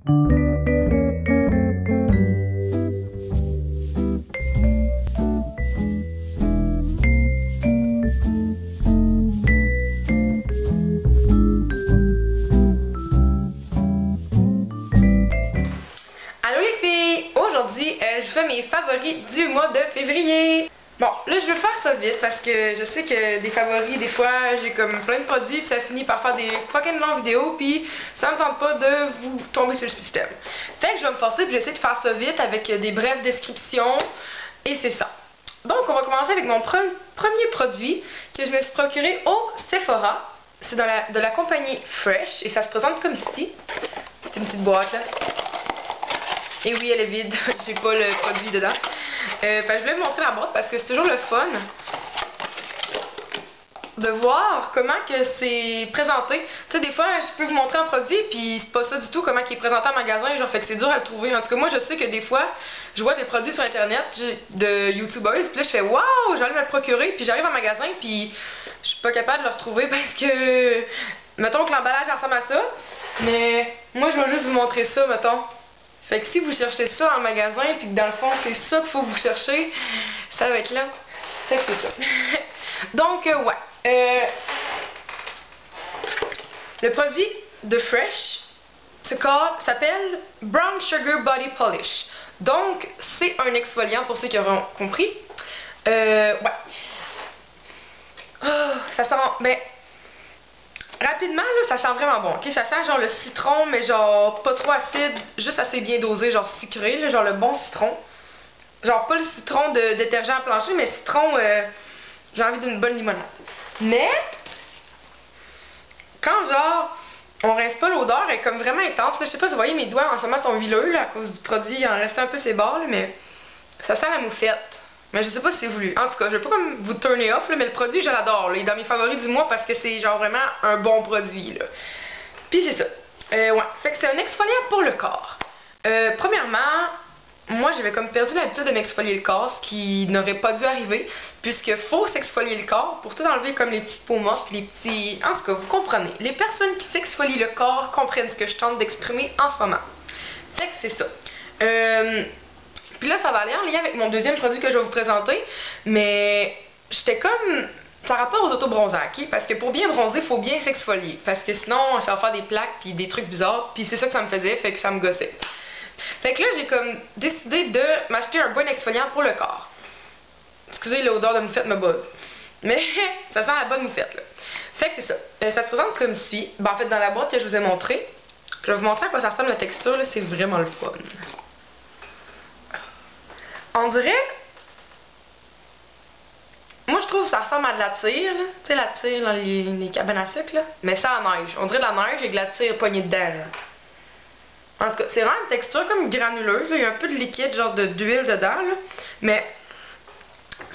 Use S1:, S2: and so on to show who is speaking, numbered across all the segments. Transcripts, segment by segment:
S1: Je fais mes favoris du mois de février. Bon, là je vais faire ça vite parce que je sais que des favoris, des fois j'ai comme plein de produits puis ça finit par faire des fucking longues vidéos puis ça me tente pas de vous tomber sur le système. Fait que je vais me forcer puis j'essaie de faire ça vite avec des brèves descriptions et c'est ça. Donc on va commencer avec mon premier produit que je me suis procuré au Sephora. C'est de la compagnie Fresh et ça se présente comme ceci. C'est une petite boîte là. Et oui, elle est vide, j'ai pas le produit dedans. Je voulais vous montrer la boîte parce que c'est toujours le fun de voir comment que c'est présenté. Tu sais, des fois, je peux vous montrer un produit puis c'est pas ça du tout comment il est présenté en magasin, genre fait que c'est dur à le trouver. En tout cas, moi, je sais que des fois, je vois des produits sur internet de youtubeuses puis là, je fais waouh, je vais aller me le procurer puis j'arrive en magasin puis je suis pas capable de le retrouver parce que, mettons que l'emballage ressemble à ça, mais moi, je vais juste vous montrer ça, mettons. Fait que si vous cherchez ça en magasin puis que dans le fond c'est ça qu'il faut que vous cherchez, ça va être là. Fait que c'est ça. Donc ouais. Le produit de Fresh s'appelle Brown Sugar Body Polish. Donc c'est un exfoliant pour ceux qui auront compris. Ouais. Oh, ça sent. Mais rapidement, là, ça sent vraiment bon, ok? Ça sent genre le citron, mais genre pas trop acide, juste assez bien dosé, genre sucré, là, genre le bon citron. Genre pas le citron de détergent à plancher, mais citron, j'ai envie d'une bonne limonade. Mais, quand genre, on rince pas l'odeur, elle est comme vraiment intense, là, je sais pas si vous voyez mes doigts en ce moment sont huileux, là, à cause du produit, il en restait un peu ses bords, là, mais ça sent la moufette. Mais je sais pas si c'est voulu. En tout cas, je vais pas comme vous turner off, là, mais le produit, je l'adore. Il est dans mes favoris du mois parce que c'est genre vraiment un bon produit. Là. Puis c'est ça. Ouais. Fait que c'est un exfoliant pour le corps. Premièrement, moi j'avais comme perdu l'habitude de m'exfolier le corps, ce qui n'aurait pas dû arriver, puisque faut s'exfolier le corps pour tout enlever comme les petites peaux mortes, les petits... En tout cas, vous comprenez. Les personnes qui s'exfolient le corps comprennent ce que je tente d'exprimer en ce moment. Fait que c'est ça. Puis là, ça va aller en lien avec mon deuxième produit que je vais vous présenter, mais j'étais comme... Ça a rapport aux autobronzants, ok? Parce que pour bien bronzer, il faut bien s'exfolier, parce que sinon, ça va faire des plaques puis des trucs bizarres, puis c'est ça que ça me faisait, fait que ça me gossait. Fait que là, j'ai comme décidé de m'acheter un bon exfoliant pour le corps. Excusez, l'odeur de moufette me buzz. Mais ça sent la bonne moufette, là. Fait que c'est ça. Ça se présente comme ci. Ben, en fait, dans la boîte que je vous ai montré, je vais vous montrer à quoi ça ressemble la texture, là, c'est vraiment le fun. On dirait... Moi, je trouve que ça ressemble à de la tire, là. Tu sais, la tire dans les cabanes à sucre, là. Mais ça en neige. On dirait de la neige et de la tire poignée dedans, là. En tout cas, c'est vraiment une texture comme granuleuse, là. Il y a un peu de liquide, genre d'huile dedans, là. Mais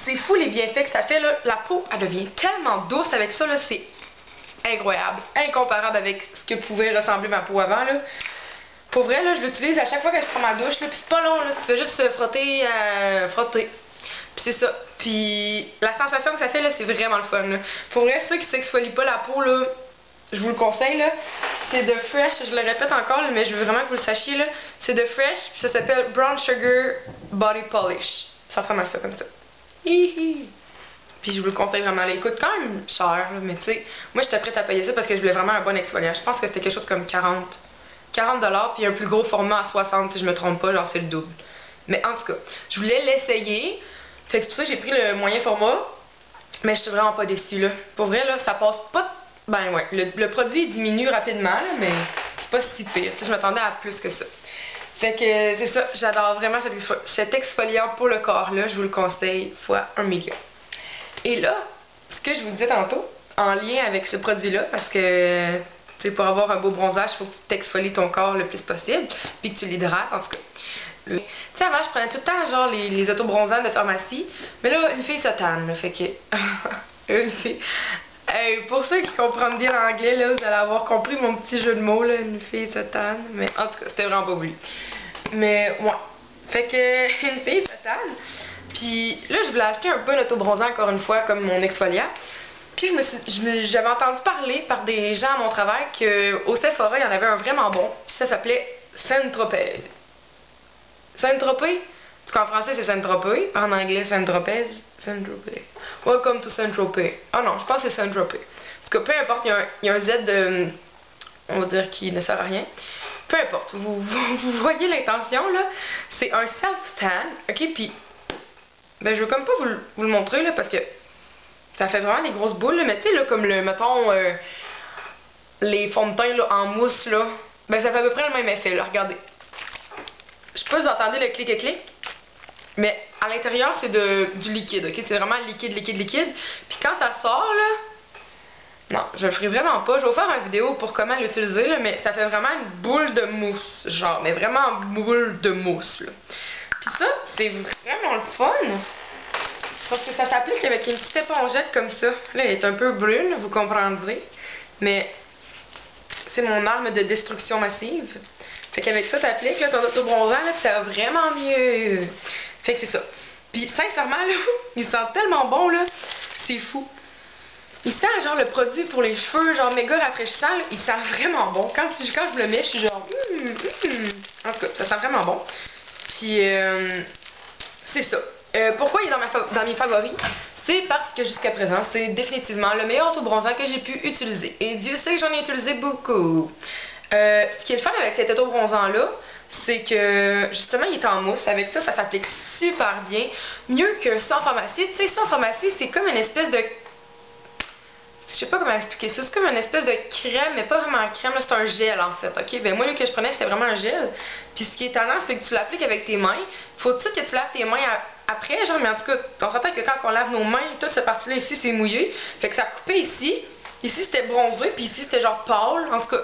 S1: c'est fou les bienfaits que ça fait, là. La peau, elle devient tellement douce avec ça, là. C'est incroyable. Incomparable avec ce que pouvait ressembler ma peau avant, là. Pour vrai, là, je l'utilise à chaque fois que je prends ma douche, là, pis c'est pas long, là, tu fais juste frotter, pis c'est ça. Pis la sensation que ça fait, là, c'est vraiment le fun, là. Pour vrai, ceux qui s'exfolient pas la peau, là, je vous le conseille, là, c'est de Fresh, je le répète encore, là, mais je veux vraiment que vous le sachiez, là, c'est de Fresh, pis ça s'appelle Brown Sugar Body Polish. Ça ressemble à ça, comme ça. Hihi. Puis je vous le conseille vraiment, là, il coûte quand même cher, là, mais tu sais, moi, j'étais prête à payer ça parce que je voulais vraiment un bon exfoliant. Je pense que c'était quelque chose comme 40$, puis un plus gros format à 60$, si je me trompe pas, genre c'est le double. Mais en tout cas, je voulais l'essayer, fait que c'est pour ça que j'ai pris le moyen format, mais je suis vraiment pas déçue, là. Pour vrai, là, ça passe pas... Ben ouais, le produit diminue rapidement, là, mais c'est pas si pire, je m'attendais à plus que ça. Fait que c'est ça, j'adore vraiment cet exfoliant pour le corps, là, je vous le conseille fois 1 million. Et là, ce que je vous disais tantôt, en lien avec ce produit-là, parce que... Tu sais, pour avoir un beau bronzage, il faut que tu t'exfolies ton corps le plus possible, puis que tu l'hydrates, en tout cas. Tu sais, avant, je prenais tout le temps, genre, les autobronzants de pharmacie, mais là, une fille se tanne, là, fait que... une fille... Hey, pour ceux qui comprennent bien l'anglais, là, vous allez avoir compris mon petit jeu de mots, là, une fille se tanne, mais en tout cas, c'était vraiment pas voulu. Mais, ouais. Fait que, une fille se tanne, puis là, je voulais acheter un bon autobronzant, encore une fois, comme mon exfoliant. Puis j'avais entendu parler par des gens à mon travail qu'au Sephora, il y en avait un vraiment bon. Puis ça s'appelait Saint-Tropez. Saint-Tropez? Parce qu'en français c'est Saint-Tropez, en anglais Saint-Tropez. Saint-Tropez. Welcome to Saint-Tropez. Ah non, je pense que c'est Saint-Tropez. Parce que peu importe, il y a un Z de. On va dire qui ne sert à rien. Peu importe, vous voyez l'intention là. C'est un self-stand, ok? Puis, ben je veux comme pas vous le montrer là parce que ça fait vraiment des grosses boules là. Mais tu sais là, comme le, mettons, les fonds de teint là, en mousse là. Ben ça fait à peu près le même effet là, regardez. Je sais pas si vous entendez le clic-clic. Mais à l'intérieur, c'est du liquide, ok? C'est vraiment liquide, liquide, liquide. Puis quand ça sort, là... Non, je le ferai vraiment pas. Je vais vous faire une vidéo pour comment l'utiliser, là, mais ça fait vraiment une boule de mousse. Genre, mais vraiment une boule de mousse, là. Puis ça, c'est vraiment le fun. Parce que ça s'applique avec une petite épongette comme ça. Là, elle est un peu brune, vous comprendrez. Mais c'est mon arme de destruction massive. Fait qu'avec ça, t'appliques là, ton auto-bronzant, là, pis ça va vraiment mieux. Fait que c'est ça. Puis sincèrement, là, il sent tellement bon, là. C'est fou. Il sent genre le produit pour les cheveux, genre méga rafraîchissant, là, il sent vraiment bon. Quand je me le mets, je suis genre En tout cas, ça sent vraiment bon. Puis c'est ça. Pourquoi il est dans mes favoris? C'est parce que jusqu'à présent, c'est définitivement le meilleur auto-bronzant que j'ai pu utiliser. Et Dieu sait que j'en ai utilisé beaucoup. Ce qui est le fun avec cet auto-bronzant-là, c'est que justement il est en mousse. Avec ça, ça s'applique super bien. Mieux que ça en pharmacie. Tu sais, ça en pharmacie, c'est comme une espèce de... Je sais pas comment expliquer ça. C'est comme une espèce de crème, mais pas vraiment crème, c'est un gel en fait. Ok, ben moi le que je prenais c'était vraiment un gel. Puis ce qui est étonnant, c'est que tu l'appliques avec tes mains. Faut tout que tu laves tes mains après, genre, mais en tout cas, on s'entend que quand on lave nos mains, toute cette partie-là ici c'est mouillé. Fait que ça coupait ici. Ici c'était bronzé, puis ici c'était genre pâle. En tout cas,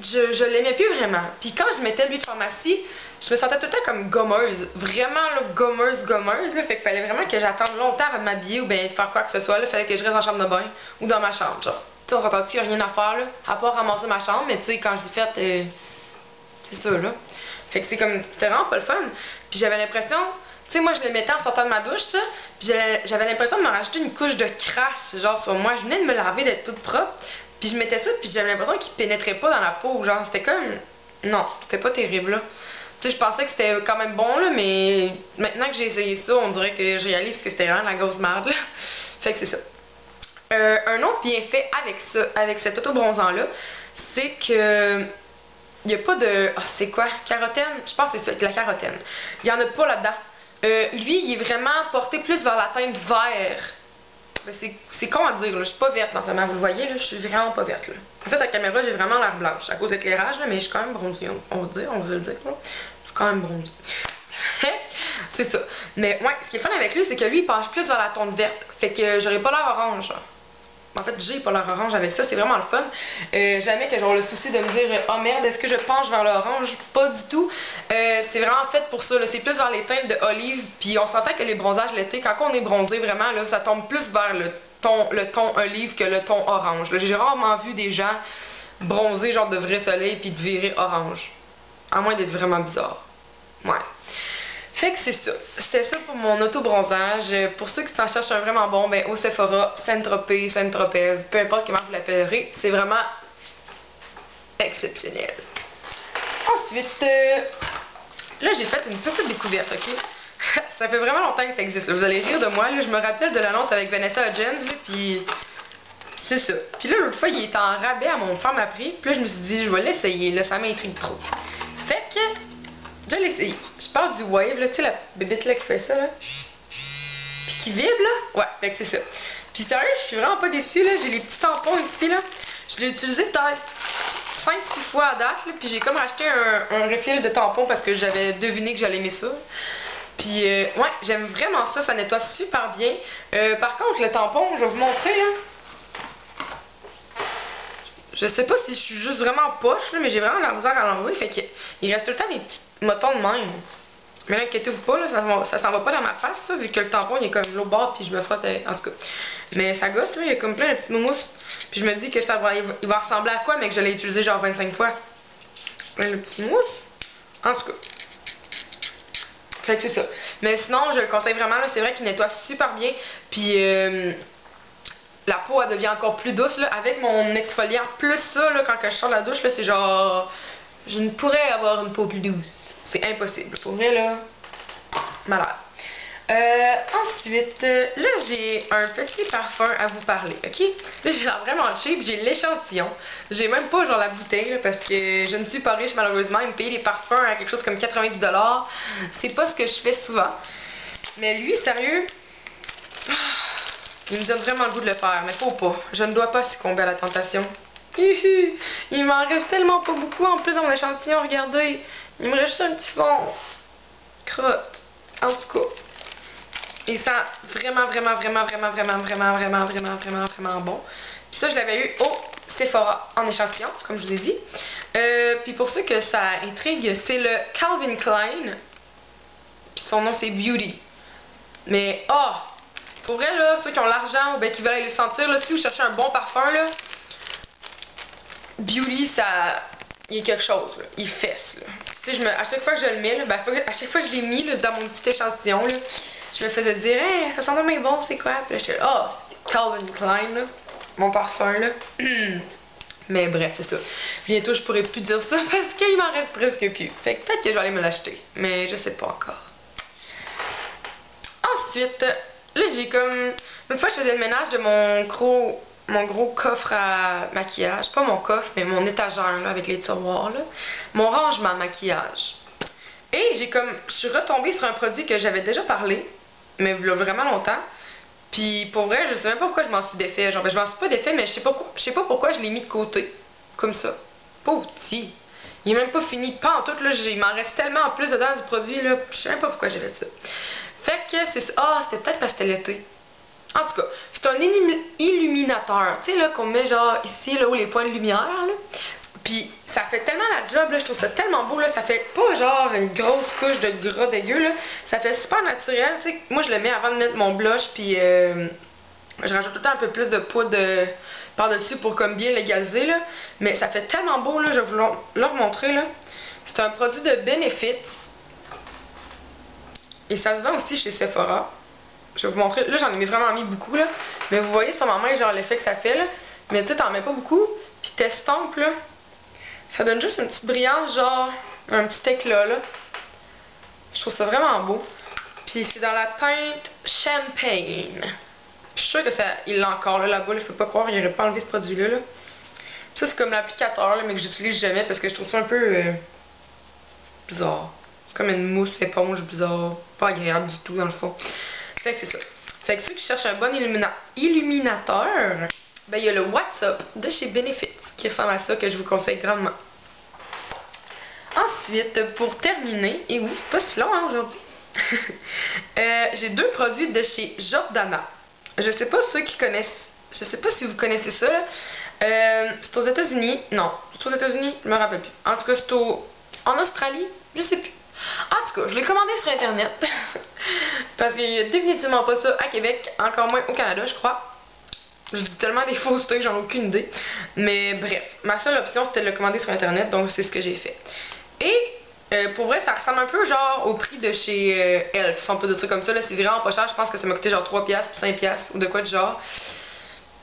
S1: je l'aimais plus vraiment. Puis quand je mettais lui de pharmacie, je me sentais tout le temps comme gommeuse. Vraiment là, gommeuse. Là. Fait qu'il fallait vraiment que j'attende longtemps avant de m'habiller ou bien faire quoi que ce soit. Là. Fallait que je reste en chambre de bain ou dans ma chambre. Genre, tu sais, on s'entend qu'il n'y a rien à faire là, à part ramasser ma chambre. Mais tu sais, quand je l'ai faite, c'est ça là. Fait que c'est comme, c'était vraiment pas le fun. Puis j'avais l'impression, tu sais, moi je le mettais en sortant de ma douche, ça. Puis j'avais l'impression de me rajouter une couche de crasse, genre sur moi. Je venais de me laver, d'être toute propre. Puis je mettais ça, puis j'avais l'impression qu'il pénétrait pas dans la peau. Genre, c'était comme. Non, c'était pas terrible, là. Tu sais, je pensais que c'était quand même bon, là, mais maintenant que j'ai essayé ça, on dirait que je réalise que c'était vraiment la grosse merde, là. Fait que c'est ça. Un autre bienfait avec ça, avec cet auto-bronzant-là, c'est que. Il n'y a pas de. Ah, c'est quoi? Carotène? Je pense que c'est ça, de la carotène. Il n'y en a pas là-dedans. Lui, il est vraiment porté plus vers la teinte vert. Ben, c'est con à dire, là. Je suis pas verte dans ce moment, vous le voyez, là, je suis vraiment pas verte, là. En fait, à la caméra, j'ai vraiment l'air blanche à cause de l'éclairage, là, mais je suis quand même bronzée, on va le dire, là. Je suis quand même bronzée. C'est ça. Mais ouais, ce qui est fun avec lui, c'est que lui, il penche plus vers la teinte verte. Fait que j'aurais pas l'air orange, genre. En fait, j'ai pas l'air orange avec ça, c'est vraiment le fun. Jamais que j'aurai le souci de me dire oh merde, est-ce que je penche vers l'orange? Pas du tout. C'est vraiment fait pour ça. C'est plus vers les teintes de olive. Puis on s'entend que les bronzages l'été, quand on est bronzé vraiment, là, ça tombe plus vers le ton olive que le ton orange. J'ai rarement vu des gens bronzer genre de vrai soleil puis de virer orange. À moins d'être vraiment bizarre. Ouais. Fait que c'est ça. C'était ça pour mon auto-bronzage. Pour ceux qui s'en cherchent un vraiment bon, ben au Sephora, Saint-Tropez, Saint-Tropez, peu importe comment vous l'appellerez, c'est vraiment exceptionnel. Ensuite, là j'ai fait une petite découverte, ok? Ça fait vraiment longtemps que ça existe. Là. Vous allez rire de moi. Là, je me rappelle de l'annonce avec Vanessa Hudgens, là, puis c'est ça. Puis là, l'autre fois, il était en rabais à mon femme après. Puis là, je me suis dit, je vais l'essayer. Là, ça m'intrigue trop. Fait que je l'ai essayé. Je parle du Wave, là, tu sais, la petite bébête là qui fait ça, là. Puis qui vibre, là. Ouais, fait que c'est ça. Puis sérieux, je suis vraiment pas déçue, là. J'ai les petits tampons ici, là. Je l'ai utilisé peut-être 5-6 fois à date, là. Puis j'ai comme acheté un refill de tampons parce que j'avais deviné que j'allais aimer ça. Puis, ouais, j'aime vraiment ça. Ça nettoie super bien. Par contre, le tampon, je vais vous montrer, là. Je sais pas si je suis juste vraiment poche, là, mais j'ai vraiment la misère à l'enlever. Fait qu'il reste tout le temps des petits motons de même. Mais là, inquiétez-vous pas, là, ça s'en va pas dans ma face, ça, vu que le tampon, il est comme l'autre bord, puis je me frotte, en tout cas. Mais ça gosse, là, il y a comme plein de petits moumous. Puis je me dis que il va ressembler à quoi, mais que je l'ai utilisé genre 25 fois. Plein de petits moumous. En tout cas. Fait que c'est ça. Mais sinon, je le conseille vraiment, là, c'est vrai qu'il nettoie super bien. Puis, la peau, elle devient encore plus douce, là. Avec mon exfoliant, plus ça, là, quand je sors de la douche, là, c'est genre Je ne pourrais avoir une peau plus douce. C'est impossible. Pour vrai, là, malade. Ensuite, là, j'ai un petit parfum à vous parler, ok? Là, j'ai l'air vraiment cheap, j'ai l'échantillon. J'ai même pas, genre, la bouteille, là, parce que je ne suis pas riche, malheureusement. Ils me payent des parfums à quelque chose comme 90$. C'est pas ce que je fais souvent. Mais lui, sérieux, il me donne vraiment le goût de le faire, mais faut pas. Je ne dois pas succomber à la tentation. Il m'en reste tellement pas beaucoup en plus dans mon échantillon, regardez. Il me reste juste un petit fond. Crotte. En tout cas. Il sent vraiment bon. Puis ça, je l'avais eu au Sephora en échantillon, comme je vous ai dit. Puis pour ceux que ça intrigue, c'est le Calvin Klein. Puis son nom, c'est Beauty. Mais, pour vrai, là, ceux qui ont l'argent ou ben, qui veulent aller le sentir, là, si vous cherchez un bon parfum, là, Beauty, ça... il y a quelque chose, là. Il fesse, là. Tu sais, à chaque fois que je le mets, là, ben, à chaque fois que je l'ai mis, là, dans mon petit échantillon, là, je me faisais dire, hey, ça sent vraiment bon, c'est quoi? Puis là, j'étais là, c'est Calvin Klein, là, mon parfum, là. Mais bref, c'est ça. Bientôt, je pourrais plus dire ça parce qu'il m'en reste presque plus. Fait que peut-être que je vais aller me l'acheter, mais je sais pas encore. Ensuite, là, j'ai comme... Une fois, je faisais le ménage de mon gros coffre à maquillage. Pas mon coffre, mais mon étagère, là, avec les tiroirs, là. Mon rangement maquillage. Et je suis retombée sur un produit que j'avais déjà parlé, mais il y a vraiment longtemps. Puis pour vrai, je sais même pas pourquoi je m'en suis défait. Genre, ben, je m'en suis pas défait, mais je sais pas pourquoi je l'ai mis de côté. Comme ça. Pauvre petit. Il est même pas fini. Pas en tout, là. Il m'en reste tellement en plus dedans du produit, là. Je sais même pas pourquoi j'ai fait ça. Fait que c'est ça. C'était peut-être parce que c'était l'été. En tout cas, c'est un illuminateur. Tu sais, là, qu'on met genre ici, là, où les points de lumière, là. Puis ça fait tellement la job, là, je trouve ça tellement beau, là, ça fait pas genre une grosse couche de gras dégueu, là, ça fait super naturel, tu sais, moi je le mets avant de mettre mon blush, puis je rajoute tout le temps un peu plus de poudre par-dessus pour comme bien l'égaliser, là, mais ça fait tellement beau, là, je vais vous le remontrer, là, c'est un produit de Benefit, et ça se vend aussi chez Sephora, je vais vous montrer, là j'en ai vraiment mis beaucoup, là, mais vous voyez sur ma main, genre l'effet que ça fait, là, mais tu sais, t'en mets pas beaucoup, puis t'estampes, là, ça donne juste une petite brillance, genre un petit éclat là. Je trouve ça vraiment beau. Puis c'est dans la teinte Champagne. Puis je suis sûre que ça, il l'a encore là, là-bas, là, je peux pas croire, il aurait pas enlevé ce produit-là. Là. Ça c'est comme l'applicateur, là, mais que j'utilise jamais parce que je trouve ça un peu bizarre. C'est comme une mousse éponge bizarre, pas agréable du tout dans le fond. Fait que c'est ça. Fait que ceux qui cherchent un bon illuminateur, ben il y a le What's Up de chez Benefit qui ressemble à ça que je vous conseille grandement. Ensuite, pour terminer, et oui, c'est pas si long hein, aujourd'hui, j'ai deux produits de chez Jordana. Je sais pas ceux qui connaissent, je sais pas si vous connaissez ça, là. C'est aux États-Unis, non, c'est aux États-Unis, je me rappelle plus. En tout cas, c'est en Australie, je sais plus. En tout cas, je l'ai commandé sur internet, parce qu'il y a définitivement pas ça à Québec, encore moins au Canada, je crois. Je dis tellement des faussetés que j'en ai aucune idée. Mais bref, ma seule option c'était de le commander sur internet, donc c'est ce que j'ai fait. Et pour vrai, ça ressemble un peu genre au prix de chez Elf, si on peut dire ça comme ça. Là, c'est vraiment pas cher, je pense que ça m'a coûté genre 3$ puis 5$ ou de quoi de genre.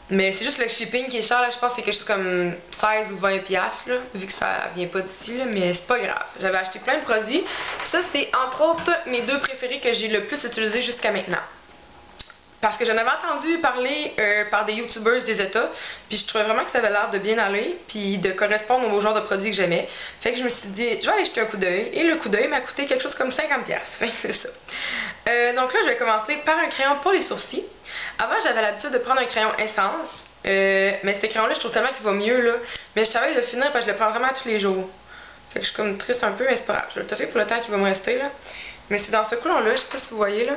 S1: Mais c'est juste le shipping qui est cher, là, je pense que c'est quelque chose comme 16 ou 20$, là, vu que ça vient pas d'ici, là, mais c'est pas grave. J'avais acheté plein de produits. Puis ça, c'est entre autres mes deux préférés que j'ai le plus utilisés jusqu'à maintenant. Parce que j'en avais entendu parler par des youtubers des États, puis je trouvais vraiment que ça avait l'air de bien aller, puis de correspondre au genre de produit que j'aimais. Fait que je me suis dit, je vais aller jeter un coup d'œil, et le coup d'œil m'a coûté quelque chose comme 50$. Fait que c'est ça. Donc là, je vais commencer par un crayon pour les sourcils. Avant, j'avais l'habitude de prendre un crayon essence, mais ce crayon-là, je trouve tellement qu'il va mieux, là. Mais je savais de le finir parce que je le prends vraiment tous les jours. Fait que je suis comme triste un peu, mais c'est pas grave. Je vais le toffer pour le temps qui va me rester, là. Mais c'est dans ce couleur-là, je sais pas si vous voyez, là.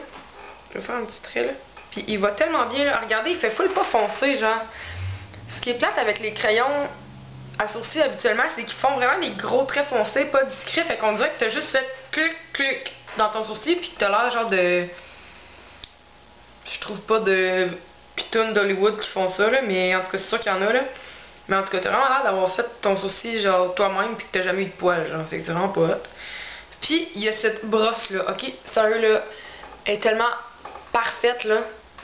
S1: Je vais faire un petit trait, là. Puis il va tellement bien, là. Regardez, il fait full pas foncé, genre. Ce qui est plate avec les crayons à sourcils habituellement, c'est qu'ils font vraiment des gros traits foncés, pas discrets. Fait qu'on dirait que t'as juste fait clic, clic dans ton sourcil, puis que t'as l'air genre de... Je trouve pas de pitounes d'Hollywood qui font ça, là, mais en tout cas, c'est sûr qu'il y en a, là. Mais en tout cas, t'as vraiment l'air d'avoir fait ton sourcil, genre, toi-même, puis que t'as jamais eu de poils, genre. Fait que c'est vraiment pas hot. Puis, il y a cette brosse-là, ok? Sérieux, là, elle est tellement parfaite, là.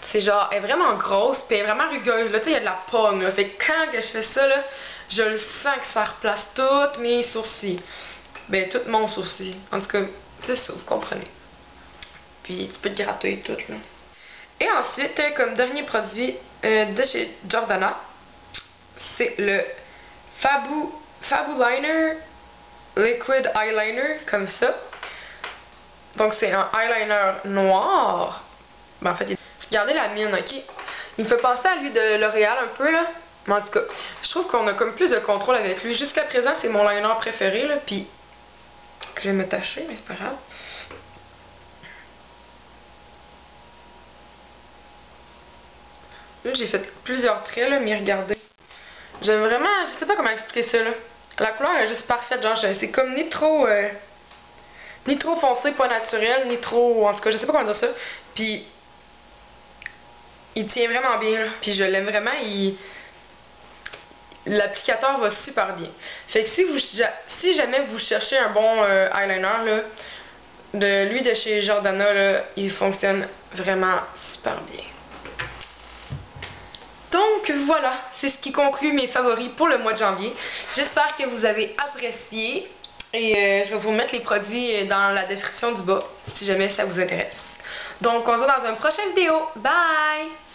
S1: C'est genre, elle est vraiment grosse, puis elle est vraiment rugueuse, là, tu sais, il y a de la pomme, là. Fait que quand que je fais ça, là, je le sens que ça replace tous mes sourcils. Ben, tout mon sourcil. En tout cas, c'est ça, vous comprenez. Puis, tu peux te gratter et tout, là. Et ensuite, comme dernier produit de chez Jordana, c'est le Fabuliner Liquid Eyeliner, comme ça. Donc, c'est un eyeliner noir. Ben, en fait, regardez la mine, ok? Il me fait penser à lui de L'Oréal un peu, là. Mais en tout cas, je trouve qu'on a comme plus de contrôle avec lui. Jusqu'à présent, c'est mon liner préféré, là. Puis, je vais me tacher, mais c'est pas grave. Là, j'ai fait plusieurs traits, là, mais regardez. J'aime vraiment, je sais pas comment expliquer ça, là. La couleur est juste parfaite, genre, c'est comme ni trop foncé, pas naturel, ni trop, en tout cas, je sais pas comment dire ça. Puis, il tient vraiment bien, là. Puis, je l'aime vraiment, l'applicateur va super bien. Fait que si jamais vous cherchez un bon eyeliner, là, lui de chez Jordana, là, il fonctionne vraiment super bien. Donc voilà, c'est ce qui conclut mes favoris pour le mois de janvier. J'espère que vous avez apprécié et je vais vous mettre les produits dans la description du bas si jamais ça vous intéresse. Donc on se voit dans une prochaine vidéo. Bye!